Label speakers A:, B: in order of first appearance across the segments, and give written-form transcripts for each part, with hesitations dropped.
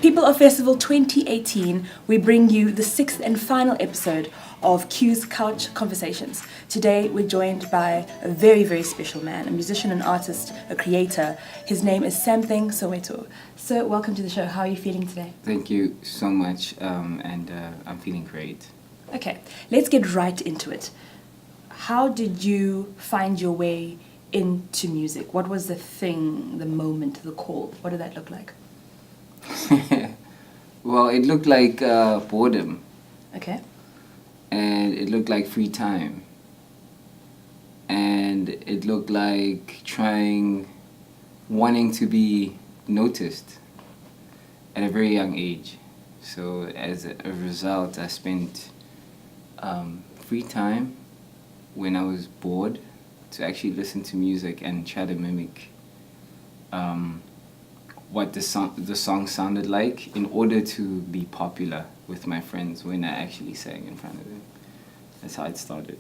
A: People of Festival 2018, we bring you the 6th and final episode of Q's Couch Conversations. Today we're joined by a very, very special man, a musician, an artist, a creator. His name is Samthing Soweto. So welcome to the show. How are you feeling today?
B: Thank you so much, and I'm feeling great.
A: Okay, let's get right into it. How did you find your way into music? What was the thing, the moment, the call? What did that look like?
B: Well, it looked like boredom.
A: Okay.
B: And it looked like free time. And it looked like wanting to be noticed at a very young age. So as a result, I spent free time when I was bored to actually listen to music and try to mimic what the song sounded like in order to be popular with my friends when I actually sang in front of them. That's how it started.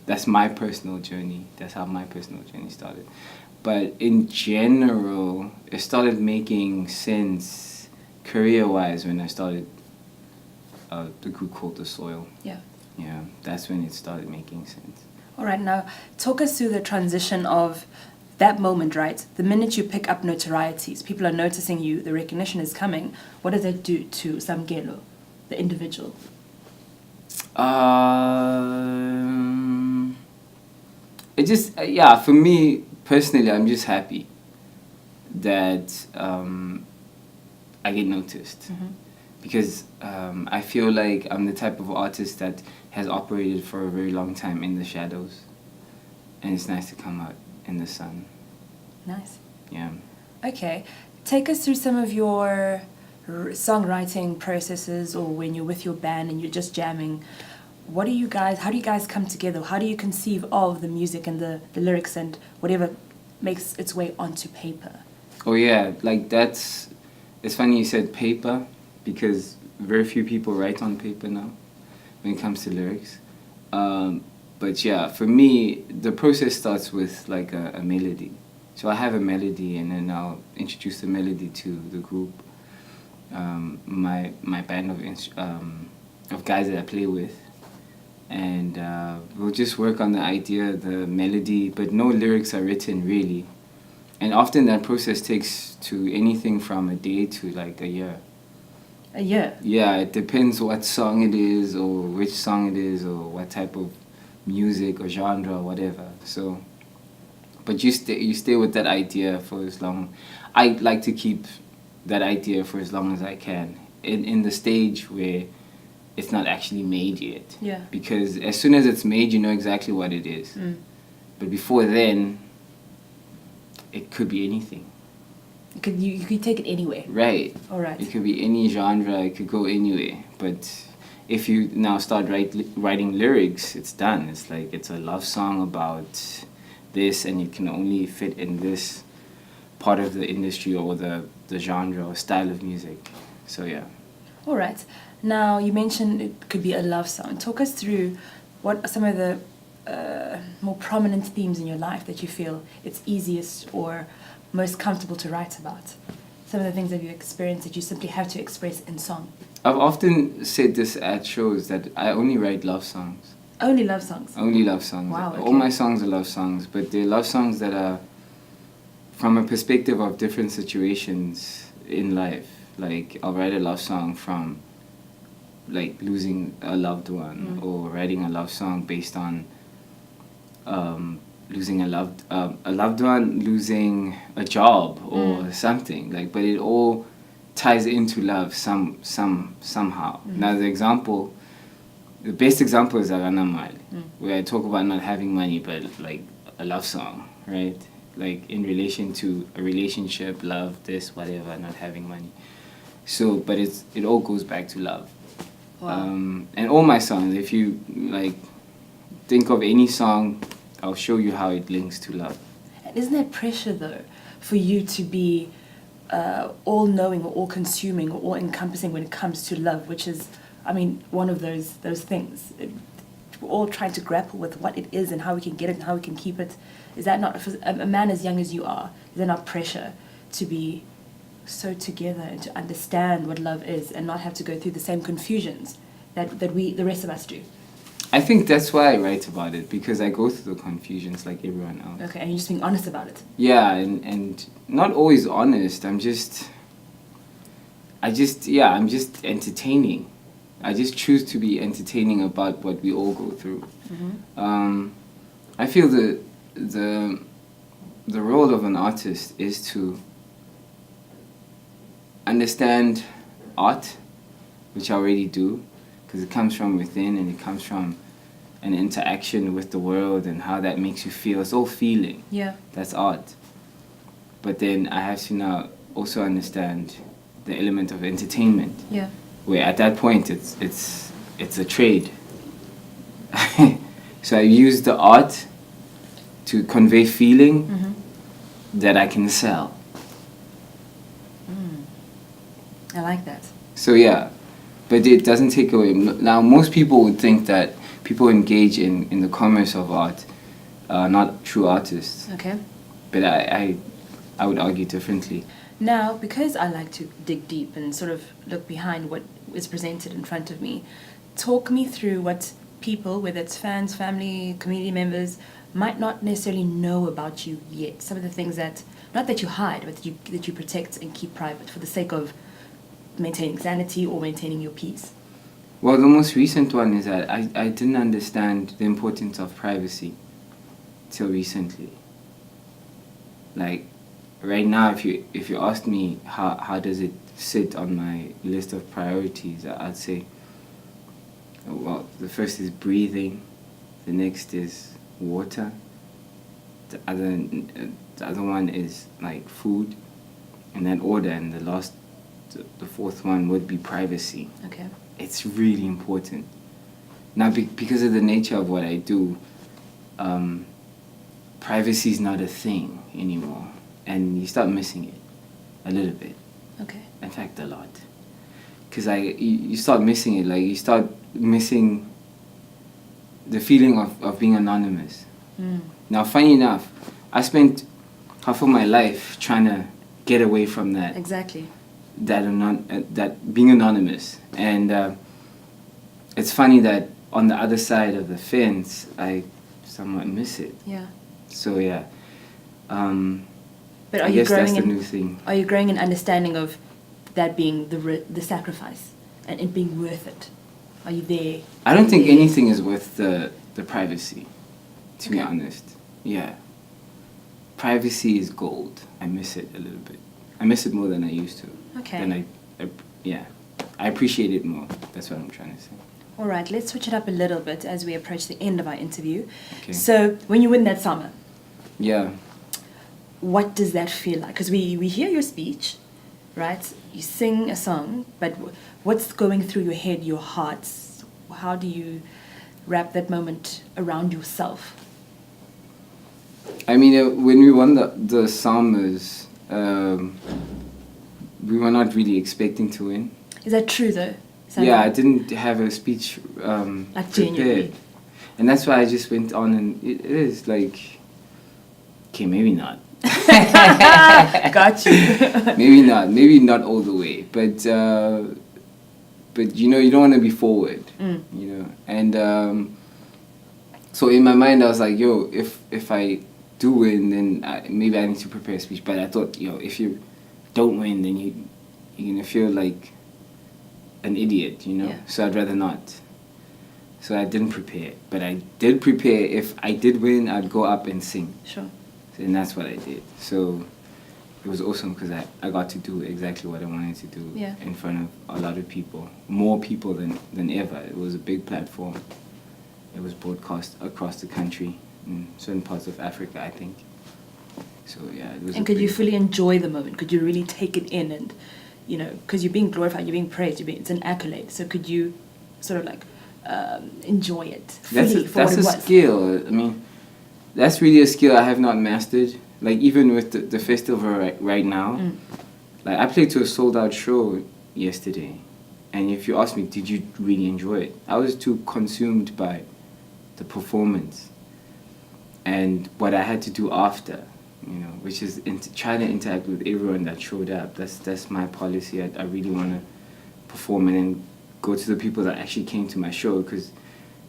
B: That's my personal journey. That's how my personal journey started. But in general, it started making sense career-wise when I started the group called The Soil.
A: Yeah.
B: Yeah, that's when it started making sense.
A: All right, now talk us through the transition of that moment, right? The minute you pick up notorieties, people are noticing you, the recognition is coming. What does that do to Samgelo, the individual?
B: It just, for me personally, I'm just happy that I get noticed.
A: Mm-hmm.
B: Because I feel like I'm the type of artist that has operated for a very long time in the shadows. And it's nice to come out in the sun.
A: Nice.
B: Yeah.
A: Okay. Take us through some of your songwriting processes, or when you're with your band and you're just jamming. How do you guys come together? How do you conceive of the music and the lyrics and whatever makes its way onto paper?
B: Oh yeah, like it's funny you said paper, because very few people write on paper now when it comes to lyrics. But yeah, for me, the process starts with like a melody. So I have a melody, and then I'll introduce the melody to the group, my band of guys that I play with, and we'll just work on the idea, the melody, but no lyrics are written really. And often that process takes to anything from a day to like a year.
A: A year?
B: Yeah, it depends what song it is, or which song it is, or what type of music or genre or whatever. So, but you stay with that idea for as long. I like to keep that idea for as long as I can in the stage where it's not actually made yet.
A: Yeah.
B: Because as soon as it's made, you know exactly what it is.
A: Mm.
B: But before then, it could be anything.
A: You could take it anywhere.
B: Right.
A: All right.
B: It could be any genre. It could go anywhere. But if you now start writing lyrics, it's done. It's like it's a love song about this, and it can only fit in this part of the industry or the genre or style of music. So yeah.
A: All right. Now, you mentioned it could be a love song. Talk us through what are some of the more prominent themes in your life that you feel it's easiest or most comfortable to write about. Some of the things that you experienced that you simply have to express in song.
B: I've often said this at shows that I only write love songs.
A: Only love songs?
B: Only love songs.
A: Wow, okay.
B: All my songs are love songs, but they're love songs that are from a perspective of different situations in life. Like, I'll write a love song from like losing a loved one, or writing a love song based on losing a loved one, losing a job or something. Like, but it all ties into love somehow. Now the best example is Nhlakanipho, where I talk about not having money, but like a love song, right? Like in relation to a relationship, love, this, whatever, not having money. So, but it all goes back to love.
A: Wow.
B: And all my songs, if you like think of any song, I'll show you how it links to love.
A: And isn't there pressure though for you to be all-knowing or all-consuming or all-encompassing when it comes to love, which is, I mean, one of those things. We're all trying to grapple with what it is and how we can get it and how we can keep it. Is that not, for a man as young as you are, is there not pressure to be so together and to understand what love is and not have to go through the same confusions that the rest of us do.
B: I think that's why I write about it, because I go through the confusions like everyone else.
A: Okay, and you're just being honest about it.
B: Yeah, and not always honest. I'm just entertaining. I just choose to be entertaining about what we all go through.
A: Mm-hmm.
B: I feel the role of an artist is to understand art, which I already do, because it comes from within and it comes from an interaction with the world and how that makes you feel. It's all feeling.
A: Yeah.
B: That's art. But then I have to now also understand the element of entertainment.
A: Yeah.
B: Where at that point it's a trade. So I use the art to convey feeling that I can sell.
A: I like that.
B: So yeah, but it doesn't take away. Now most people would think that people engage in the commerce of art are not true artists.
A: Okay.
B: But I would argue differently.
A: Now, because I like to dig deep and sort of look behind what is presented in front of me, talk me through what people, whether it's fans, family, community members, might not necessarily know about you yet. Some of the things that, not that you hide, but that you protect and keep private for the sake of maintaining sanity or maintaining your peace.
B: Well, the most recent one is that I didn't understand the importance of privacy till recently. Like, right now, if you asked me how does it sit on my list of priorities, I'd say, well, the first is breathing, the next is water, the other one is like food, in that order, and the fourth one would be privacy.
A: Okay.
B: It's really important. Now, because of the nature of what I do, privacy is not a thing anymore. And you start missing it a little bit.
A: Okay.
B: In fact, a lot. Because you start missing it. Like, you start missing the feeling of being anonymous. Now, funny enough, I spent half of my life trying to get away from that.
A: Exactly.
B: That being anonymous. And it's funny that on the other side of the fence, I somewhat miss it.
A: Yeah.
B: So, yeah.
A: But
B: I guess that's the new thing.
A: Are you growing an understanding of that being the sacrifice and it being worth it? Are you there?
B: I don't think anything is worth the privacy, to be honest. Yeah. Privacy is gold. I miss it a little bit. I miss it more than I used to.
A: Okay.
B: And I appreciate it more. That's what I'm trying to say.
A: All right, let's switch it up a little bit as we approach the end of our interview.
B: Okay.
A: So, when you win that summer,
B: Yeah.
A: what does that feel like? Because we hear your speech, right? You sing a song, but what's going through your head, your heart? How do you wrap that moment around yourself?
B: I mean, when we won the Summers, we were not really expecting to win.
A: Is that true, though?
B: Yeah, I didn't have a speech
A: like
B: prepared.
A: genuinely.
B: And that's why I just went on, and it is like, okay, maybe not.
A: Got you.
B: maybe not all the way, but you know, you don't want to be forward, you know, and so in my mind I was like, yo, if I do win, then maybe I need to prepare a speech. But I thought, yo, if you don't win, then you're gonna feel like an idiot, you know.
A: Yeah.
B: So I'd rather not. So I didn't prepare, but I did prepare. If I did win, I'd go up and sing.
A: Sure.
B: And that's what I did. So it was awesome because I got to do exactly what I wanted to do in front of a lot of people, more people than ever. It was a big platform. It was broadcast across the country, in certain parts of Africa, I think. So yeah, it was.
A: And could you fully enjoy the moment? Could you really take it in and, you know, because you're being glorified, you're being praised, it's an accolade. So could you sort of like enjoy it fully for what it was?
B: That's a skill. I mean, that's really a skill I have not mastered. Like, even with the festival right now, like, I played to a sold-out show yesterday. And if you ask me, did you really enjoy it? I was too consumed by the performance and what I had to do after. which is trying to interact with everyone that showed up. That's my policy. I really want to perform and then go to the people that actually came to my show, because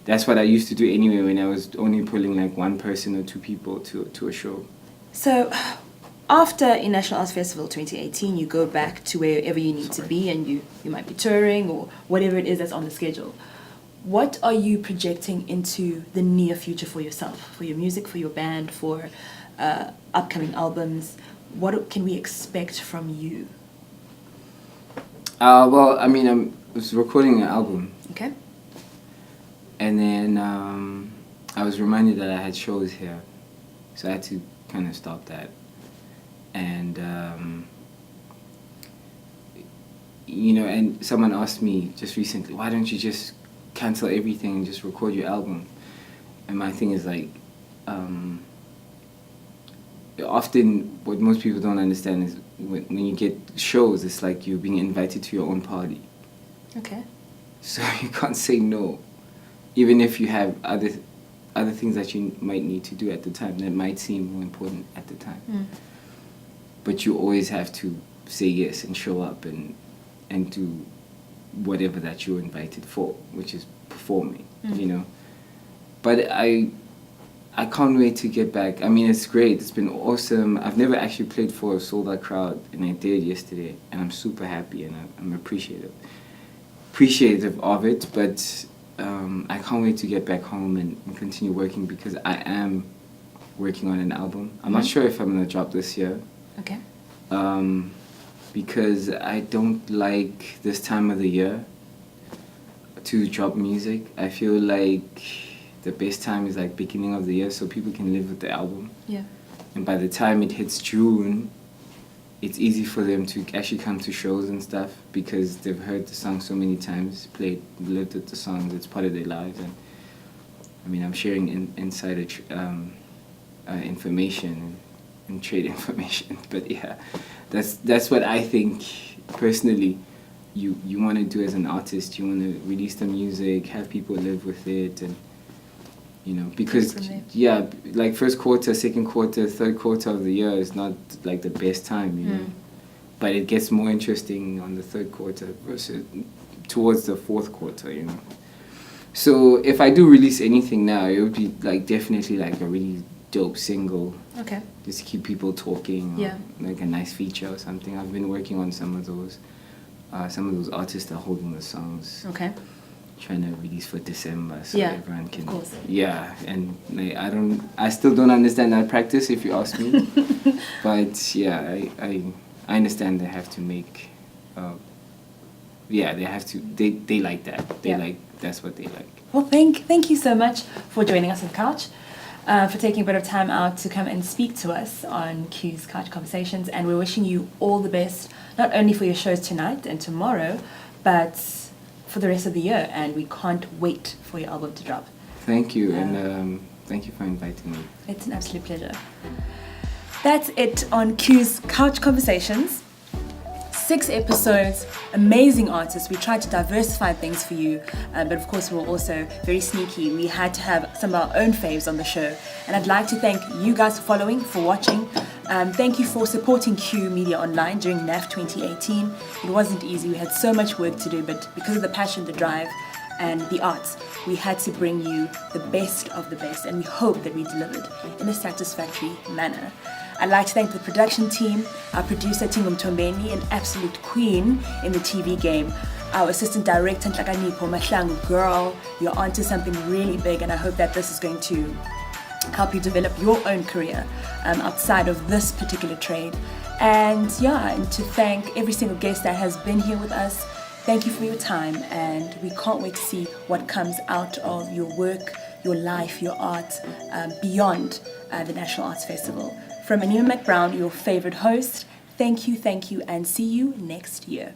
B: that's what I used to do anyway when I was only pulling like one person or two people to a show.
A: So after National Arts Festival 2018, you go back to wherever you need to be, and you might be touring or whatever it is that's on the schedule. What are you projecting into the near future for yourself, for your music, for your band, for upcoming albums? What can we expect from you?
B: Well, I mean, I was recording an album.
A: Okay.
B: And then I was reminded that I had shows here. So I had to kind of stop that. And, and someone asked me just recently, why don't you just cancel everything and just record your album? And my thing is like, often what most people don't understand is when you get shows, it's like you're being invited to your own party.
A: Okay.
B: So you can't say no, even if you have other things that you might need to do at the time that might seem more important at the time. But you always have to say yes and show up and do whatever that you're invited for, which is performing, But I can't wait to get back. I mean, it's great. It's been awesome. I've never actually played for a sold-out crowd, and I did yesterday, and I'm super happy, and I'm appreciative of it, but I can't wait to get back home and continue working, because I am working on an album. I'm not sure if I'm going to drop this year.
A: Okay.
B: Because I don't like this time of the year to drop music. I feel like the best time is like beginning of the year, so people can live with the album.
A: Yeah.
B: And by the time it hits June, it's easy for them to actually come to shows and stuff, because they've heard the song so many times, lived with the songs, it's part of their lives. And I mean, I'm sharing insider information and trade information, but yeah, that's what I think personally you want to do as an artist. You want to release the music, have people live with it, and because like first quarter, second quarter, third quarter of the year is not like the best time, but it gets more interesting on the third quarter versus towards the fourth quarter, So if I do release anything now, it would be like definitely like a really dope single.
A: Okay.
B: Just to keep people talking, or like a nice feature or something. I've been working on some of those. Some of those artists are holding the songs.
A: Okay.
B: Trying to release for December, so everyone can.
A: Of course.
B: Yeah, and I still don't understand that practice, if you ask me. But yeah, I understand they have to make. They have to. They like that. That's what they like.
A: Well, thank you so much for joining us on Couch, for taking a bit of time out to come and speak to us on Q's Couch Conversations, and we're wishing you all the best, not only for your shows tonight and tomorrow, but for the rest of the year, and we can't wait for your album to drop.
B: Thank you, and thank you for inviting me.
A: It's an absolute pleasure. That's it on Q's Couch Conversations. 6 episodes, amazing artists. We tried to diversify things for you, but of course we were also very sneaky. We had to have some of our own faves on the show, and I'd like to thank you guys for following, for watching. Thank you for supporting Q Media Online during NAF 2018. It wasn't easy. We had so much work to do, but because of the passion, the drive, and the arts, we had to bring you the best of the best, and we hope that we delivered in a satisfactory manner. I'd like to thank the production team, our producer Mthombeni, an absolute queen in the TV game, our assistant director Nhlakanipho, Mahlangu, girl, you're onto something really big, and I hope that this is going to help you develop your own career outside of this particular trade. And to thank every single guest that has been here with us. Thank you for your time, and we can't wait to see what comes out of your work, your life, your art, beyond the National Arts Festival. From Anima McBrown, your favorite host, thank you, and see you next year.